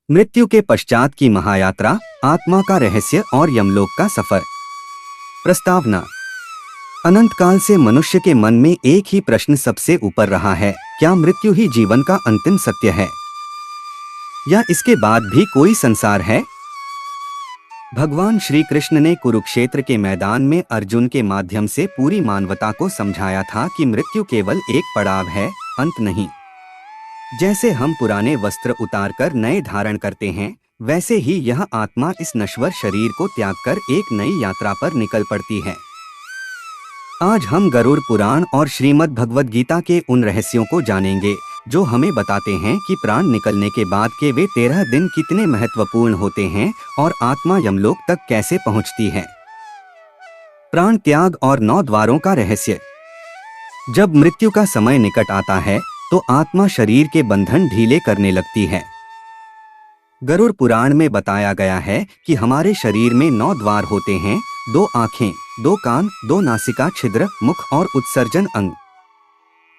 मृत्यु के पश्चात की महायात्रा, आत्मा का रहस्य और यमलोक का सफर। प्रस्तावना। अनंत काल से मनुष्य के मन में एक ही प्रश्न सबसे ऊपर रहा है, क्या मृत्यु ही जीवन का अंतिम सत्य है या इसके बाद भी कोई संसार है? भगवान श्री कृष्ण ने कुरुक्षेत्र के मैदान में अर्जुन के माध्यम से पूरी मानवता को समझाया था कि मृत्यु केवल एक पड़ाव है, अंत नहीं। जैसे हम पुराने वस्त्र उतारकर नए धारण करते हैं, वैसे ही यह आत्मा इस नश्वर शरीर को त्याग कर एक नई यात्रा पर निकल पड़ती है। आज हम गरुड़ पुराण और श्रीमद् भगवद गीता के उन रहस्यों को जानेंगे जो हमें बताते हैं कि प्राण निकलने के बाद के वे 13 दिन कितने महत्वपूर्ण होते हैं और आत्मा यमलोक तक कैसे पहुंचती है। प्राण त्याग और 9 द्वारों का रहस्य। जब मृत्यु का समय निकट आता है तो आत्मा शरीर के बंधन ढीले करने लगती है। गरुड़ पुराण में बताया गया है कि हमारे शरीर में 9 द्वार होते हैं, 2 आँखें, 2 कान, 2 नासिका छिद्र, मुख और उत्सर्जन अंग।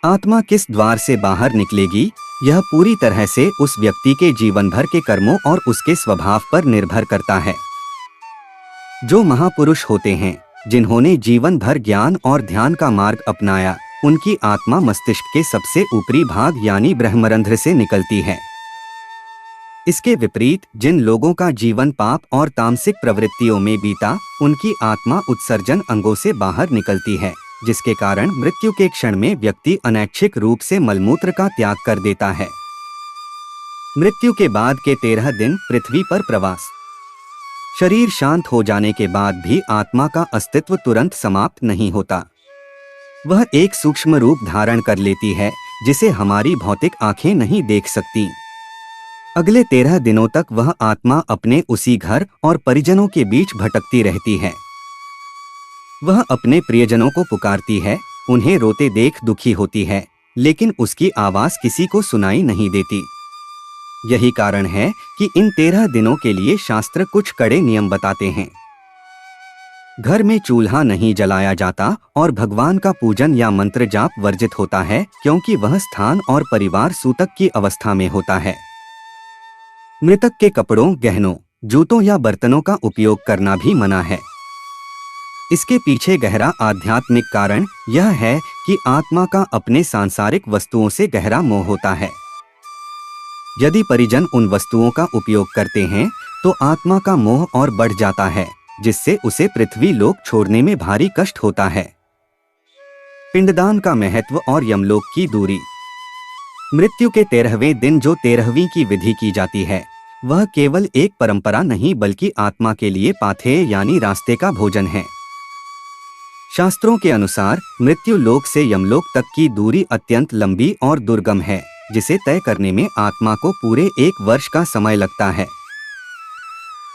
आत्मा किस द्वार से बाहर निकलेगी, यह पूरी तरह से उस व्यक्ति के जीवन भर के कर्मों और उसके स्वभाव पर निर्भर करता है। जो महापुरुष होते हैं, जिन्होंने जीवन भर ज्ञान और ध्यान का मार्ग अपनाया, उनकी आत्मा मस्तिष्क के सबसे ऊपरी भाग यानी ब्रह्मरंध्र से निकलती है। इसके विपरीत जिन लोगों का जीवन पाप और तामसिक प्रवृत्तियों में बीता, उनकी आत्मा उत्सर्जन अंगों से बाहर निकलती है, जिसके कारण मृत्यु के क्षण में व्यक्ति अनैच्छिक रूप से मलमूत्र का त्याग कर देता है। मृत्यु के बाद के 13 दिन पृथ्वी पर प्रवास। शरीर शांत हो जाने के बाद भी आत्मा का अस्तित्व तुरंत समाप्त नहीं होता। वह एक सूक्ष्म रूप धारण कर लेती है, जिसे हमारी भौतिक आंखें नहीं देख सकती। अगले 13 दिनों तक वह आत्मा अपने उसी घर और परिजनों के बीच भटकती रहती है। वह अपने प्रियजनों को पुकारती है, उन्हें रोते देख दुखी होती है, लेकिन उसकी आवाज किसी को सुनाई नहीं देती। यही कारण है कि इन 13 दिनों के लिए शास्त्र कुछ कड़े नियम बताते हैं। घर में चूल्हा नहीं जलाया जाता और भगवान का पूजन या मंत्र जाप वर्जित होता है, क्योंकि वह स्थान और परिवार सूतक की अवस्था में होता है। मृतक के कपड़ों, गहनों, जूतों या बर्तनों का उपयोग करना भी मना है। इसके पीछे गहरा आध्यात्मिक कारण यह है कि आत्मा का अपने सांसारिक वस्तुओं से गहरा मोह होता है। यदि परिजन उन वस्तुओं का उपयोग करते हैं तो आत्मा का मोह और बढ़ जाता है, जिससे उसे पृथ्वी लोक छोड़ने में भारी कष्ट होता है। पिंडदान का महत्व और यमलोक की दूरी। मृत्यु के 13वें दिन जो 13वीं की विधि की जाती है, वह केवल एक परंपरा नहीं बल्कि आत्मा के लिए पाथेय यानी रास्ते का भोजन है। शास्त्रों के अनुसार मृत्यु लोक से यमलोक तक की दूरी अत्यंत लंबी और दुर्गम है, जिसे तय करने में आत्मा को पूरे 1 वर्ष का समय लगता है।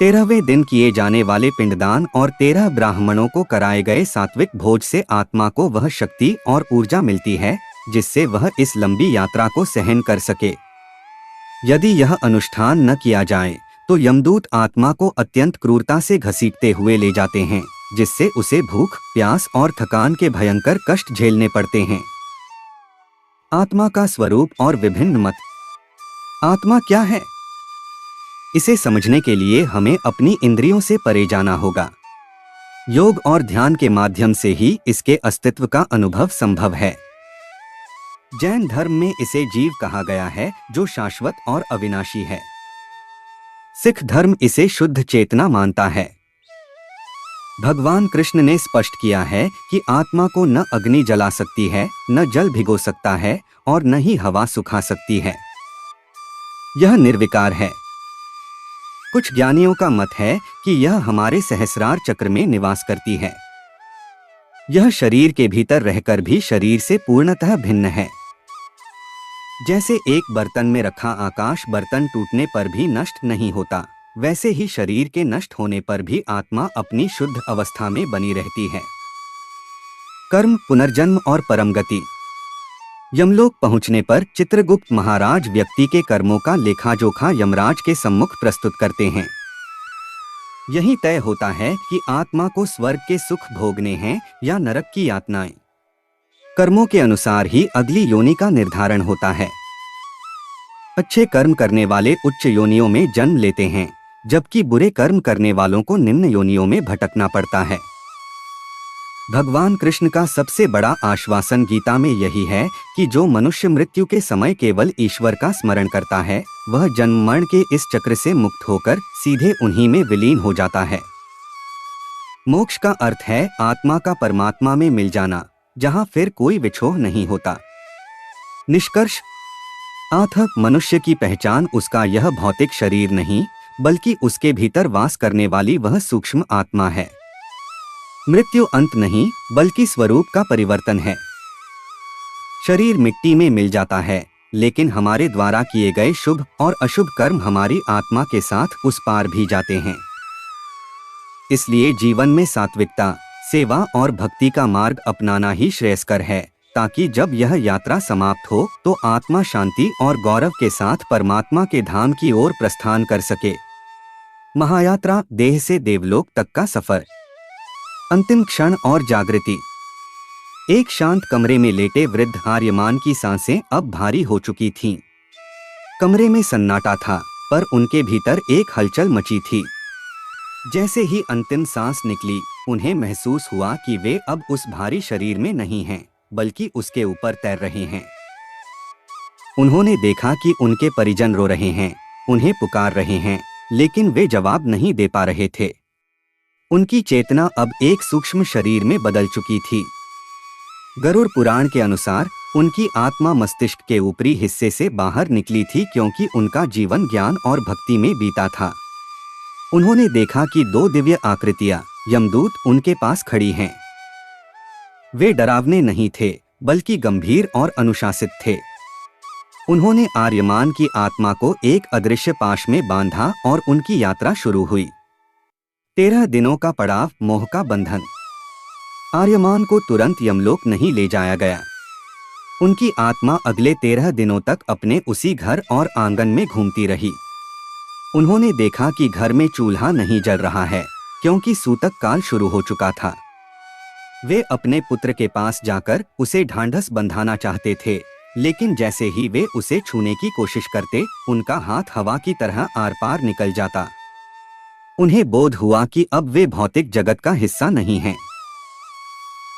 13वें दिन किए जाने वाले पिंडदान और 13 ब्राह्मणों को कराए गए सात्विक भोज से आत्मा को वह शक्ति और ऊर्जा मिलती है, जिससे वह इस लंबी यात्रा को सहन कर सके। यदि यह अनुष्ठान न किया जाए तो यमदूत आत्मा को अत्यंत क्रूरता से घसीटते हुए ले जाते हैं, जिससे उसे भूख, प्यास और थकान के भयंकर कष्ट झेलने पड़ते हैं। आत्मा का स्वरूप और विभिन्न मत। आत्मा क्या है? इसे समझने के लिए हमें अपनी इंद्रियों से परे जाना होगा। योग और ध्यान के माध्यम से ही इसके अस्तित्व का अनुभव संभव है। जैन धर्म में इसे जीव कहा गया है, जो शाश्वत और अविनाशी है। सिख धर्म इसे शुद्ध चेतना मानता है। भगवान कृष्ण ने स्पष्ट किया है कि आत्मा को न अग्नि जला सकती है, न जल भिगो सकता है और न ही हवा सुखा सकती है। यह निर्विकार है। कुछ ज्ञानियों का मत है कि यह हमारे सहस्रार चक्र में निवास करती है। यह शरीर के भीतर रहकर भी शरीर से पूर्णतः भिन्न है। जैसे एक बर्तन में रखा आकाश बर्तन टूटने पर भी नष्ट नहीं होता, वैसे ही शरीर के नष्ट होने पर भी आत्मा अपनी शुद्ध अवस्था में बनी रहती है। कर्म, पुनर्जन्म और परम गति। यमलोक पहुंचने पर चित्रगुप्त महाराज व्यक्ति के कर्मों का लेखा जोखा यमराज के सम्मुख प्रस्तुत करते हैं। यही तय होता है कि आत्मा को स्वर्ग के सुख भोगने हैं या नरक की यातनाएं। कर्मों के अनुसार ही अगली योनि का निर्धारण होता है। अच्छे कर्म करने वाले उच्च योनियों में जन्म लेते हैं, जबकि बुरे कर्म करने वालों को निम्न योनियों में भटकना पड़ता है। भगवान कृष्ण का सबसे बड़ा आश्वासन गीता में यही है कि जो मनुष्य मृत्यु के समय केवल ईश्वर का स्मरण करता है, वह जन्म मरण के इस चक्र से मुक्त होकर सीधे उन्हीं में विलीन हो जाता है। मोक्ष का अर्थ है आत्मा का परमात्मा में मिल जाना, जहाँ फिर कोई विछोह नहीं होता। निष्कर्ष, अतः मनुष्य की पहचान उसका यह भौतिक शरीर नहीं, बल्कि उसके भीतर वास करने वाली वह सूक्ष्म आत्मा है। मृत्यु अंत नहीं, बल्कि स्वरूप का परिवर्तन है। शरीर मिट्टी में मिल जाता है, लेकिन हमारे द्वारा किए गए शुभ और अशुभ कर्म हमारी आत्मा के साथ उस पार भी जाते हैं। इसलिए जीवन में सात्विकता, सेवा और भक्ति का मार्ग अपनाना ही श्रेयस्कर है, ताकि जब यह यात्रा समाप्त हो तो आत्मा शांति और गौरव के साथ परमात्मा के धाम की ओर प्रस्थान कर सके। महायात्रा, देह से देवलोक तक का सफर। अंतिम क्षण और जागृति। एक शांत कमरे में लेटे वृद्ध आर्यमान की सांसें अब भारी हो चुकी थीं। कमरे में सन्नाटा था, पर उनके भीतर एक हलचल मची थी। जैसे ही अंतिम सांस निकली, उन्हें महसूस हुआ कि वे अब उस भारी शरीर में नहीं हैं, बल्कि उसके ऊपर तैर रहे हैं। उन्होंने देखा कि उनके परिजन रो रहे हैं, उन्हें पुकार रहे हैं, लेकिन वे जवाब नहीं दे पा रहे थे। उनकी चेतना अब एक सूक्ष्म शरीर में बदल चुकी थी। गरुड़ पुराण के अनुसार उनकी आत्मा मस्तिष्क के ऊपरी हिस्से से बाहर निकली थी, क्योंकि उनका जीवन ज्ञान और भक्ति में बीता था। उन्होंने देखा कि दो दिव्य आकृतियां, यमदूत, उनके पास खड़ी हैं। वे डरावने नहीं थे, बल्कि गंभीर और अनुशासित थे। उन्होंने आर्यमान की आत्मा को एक अदृश्य पाश में बांधा और उनकी यात्रा शुरू हुई। 13 दिनों का पड़ाव, मोह का बंधन। आर्यमान को तुरंत यमलोक नहीं ले जाया गया। उनकी आत्मा अगले 13 दिनों तक अपने उसी घर और आंगन में घूमती रही। उन्होंने देखा कि घर में चूल्हा नहीं जल रहा है, क्योंकि सूतक काल शुरू हो चुका था। वे अपने पुत्र के पास जाकर उसे ढांढस बंधाना चाहते थे, लेकिन जैसे ही वे उसे छूने की कोशिश करते, उनका हाथ हवा की तरह आर पार निकल जाता। उन्हें बोध हुआ कि अब वे भौतिक जगत का हिस्सा नहीं हैं।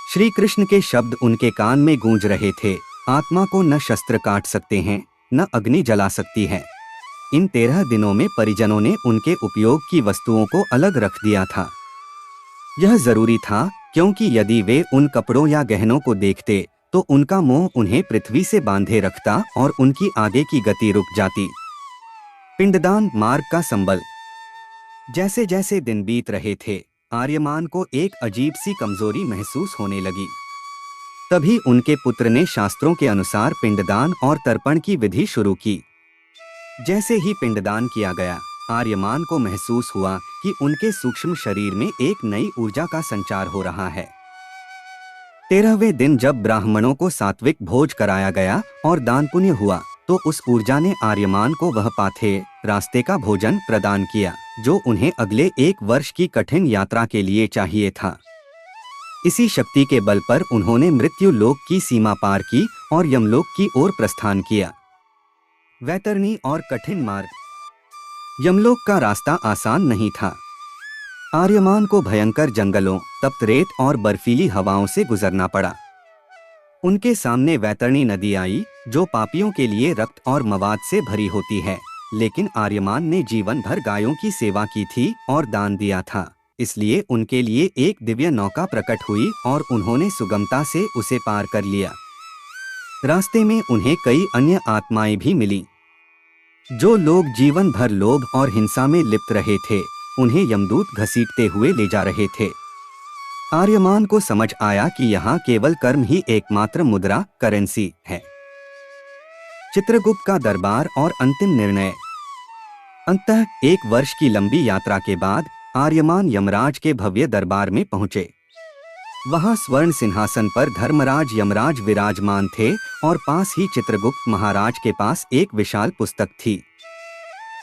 श्री कृष्ण के शब्द उनके कान में गूंज रहे थे, आत्मा को न शस्त्र काट सकते हैं, न अग्नि जला सकती है। इन 13 दिनों में परिजनों ने उनके उपयोग की वस्तुओं को अलग रख दिया था। यह जरूरी था, क्योंकि यदि वे उन कपड़ों या गहनों को देखते तो उनका मोह उन्हें पृथ्वी से बांधे रखता और उनकी आगे की गति रुक जाती। पिंडदान, मार्ग का संबल। जैसे जैसे दिन बीत रहे थे, आर्यमान को एक अजीब सी कमजोरी महसूस होने लगी। तभी उनके पुत्र ने शास्त्रों के अनुसार पिंडदान और तर्पण की विधि शुरू की। जैसे ही पिंडदान किया गया, आर्यमान को महसूस हुआ कि उनके सूक्ष्म शरीर में एक नई ऊर्जा का संचार हो रहा है। 13वें दिन जब ब्राह्मणों को सात्विक भोज कराया गया और दान पुण्य हुआ, तो उस ऊर्जा ने आर्यमान को वह पाथे, रास्ते का भोजन प्रदान किया, जो उन्हें अगले 1 वर्ष की कठिन यात्रा के लिए चाहिए था। इसी शक्ति के बल पर उन्होंने मृत्यु लोक की सीमा पार की और यमलोक की ओर प्रस्थान किया। वैतरणी और कठिन मार्ग। यमलोक का रास्ता आसान नहीं था। आर्यमान को भयंकर जंगलों, तप्त रेत और बर्फीली हवाओं से गुजरना पड़ा। उनके सामने वैतरणी नदी आई, जो पापियों के लिए रक्त और मवाद से भरी होती है, लेकिन आर्यमान ने जीवन भर गायों की सेवा की थी और दान दिया था, इसलिए उनके लिए एक दिव्य नौका प्रकट हुई और उन्होंने सुगमता से उसे पार कर लिया। रास्ते में उन्हें कई अन्य आत्माएं भी मिली। जो लोग जीवन भर लोभ और हिंसा में लिप्त रहे थे, उन्हें यमदूत घसीटते हुए ले जा रहे थे। आर्यमान को समझ आया कि यहाँ केवल कर्म ही एकमात्र मुद्रा, करेंसी है। चित्रगुप्त का दरबार और अंतिम निर्णय। अंततः 1 वर्ष की लंबी यात्रा के बाद आर्यमान यमराज के भव्य दरबार में पहुंचे। वहां स्वर्ण सिंहासन पर धर्मराज यमराज विराजमान थे और पास ही चित्रगुप्त महाराज के पास एक विशाल पुस्तक थी।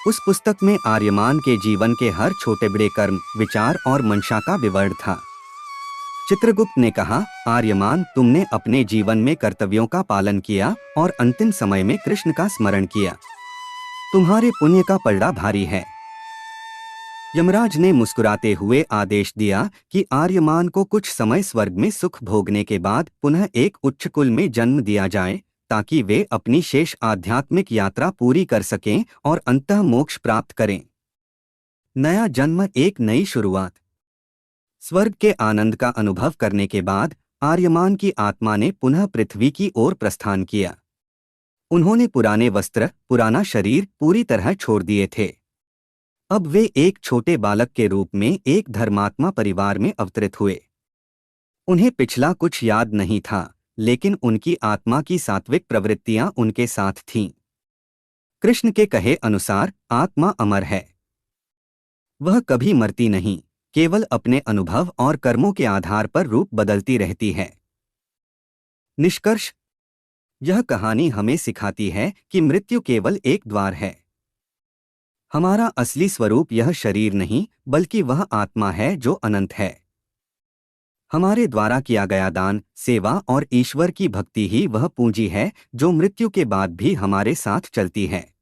उस पुस्तक में आर्यमान के जीवन के हर छोटे बड़े कर्म, विचार और मंशा का विवरण था। चित्रगुप्त ने कहा, आर्यमान, तुमने अपने जीवन में कर्तव्यों का पालन किया और अंतिम समय में कृष्ण का स्मरण किया। तुम्हारे पुण्य का पलड़ा भारी है। यमराज ने मुस्कुराते हुए आदेश दिया कि आर्यमान को कुछ समय स्वर्ग में सुख भोगने के बाद पुनः एक उच्च कुल में जन्म दिया जाए, ताकि वे अपनी शेष आध्यात्मिक यात्रा पूरी कर सकें और अंततः मोक्ष प्राप्त करें। नया जन्म, एक नई शुरुआत। स्वर्ग के आनंद का अनुभव करने के बाद आर्यमान की आत्मा ने पुनः पृथ्वी की ओर प्रस्थान किया। उन्होंने पुराने वस्त्र, पुराना शरीर पूरी तरह छोड़ दिए थे। अब वे एक छोटे बालक के रूप में एक धर्मात्मा परिवार में अवतरित हुए। उन्हें पिछला कुछ याद नहीं था, लेकिन उनकी आत्मा की सात्विक प्रवृत्तियां उनके साथ थीं। कृष्ण के कहे अनुसार आत्मा अमर है। वह कभी मरती नहीं, केवल अपने अनुभव और कर्मों के आधार पर रूप बदलती रहती है। निष्कर्ष, यह कहानी हमें सिखाती है कि मृत्यु केवल एक द्वार है। हमारा असली स्वरूप यह शरीर नहीं, बल्कि वह आत्मा है जो अनंत है। हमारे द्वारा किया गया दान, सेवा और ईश्वर की भक्ति ही वह पूंजी है जो मृत्यु के बाद भी हमारे साथ चलती है।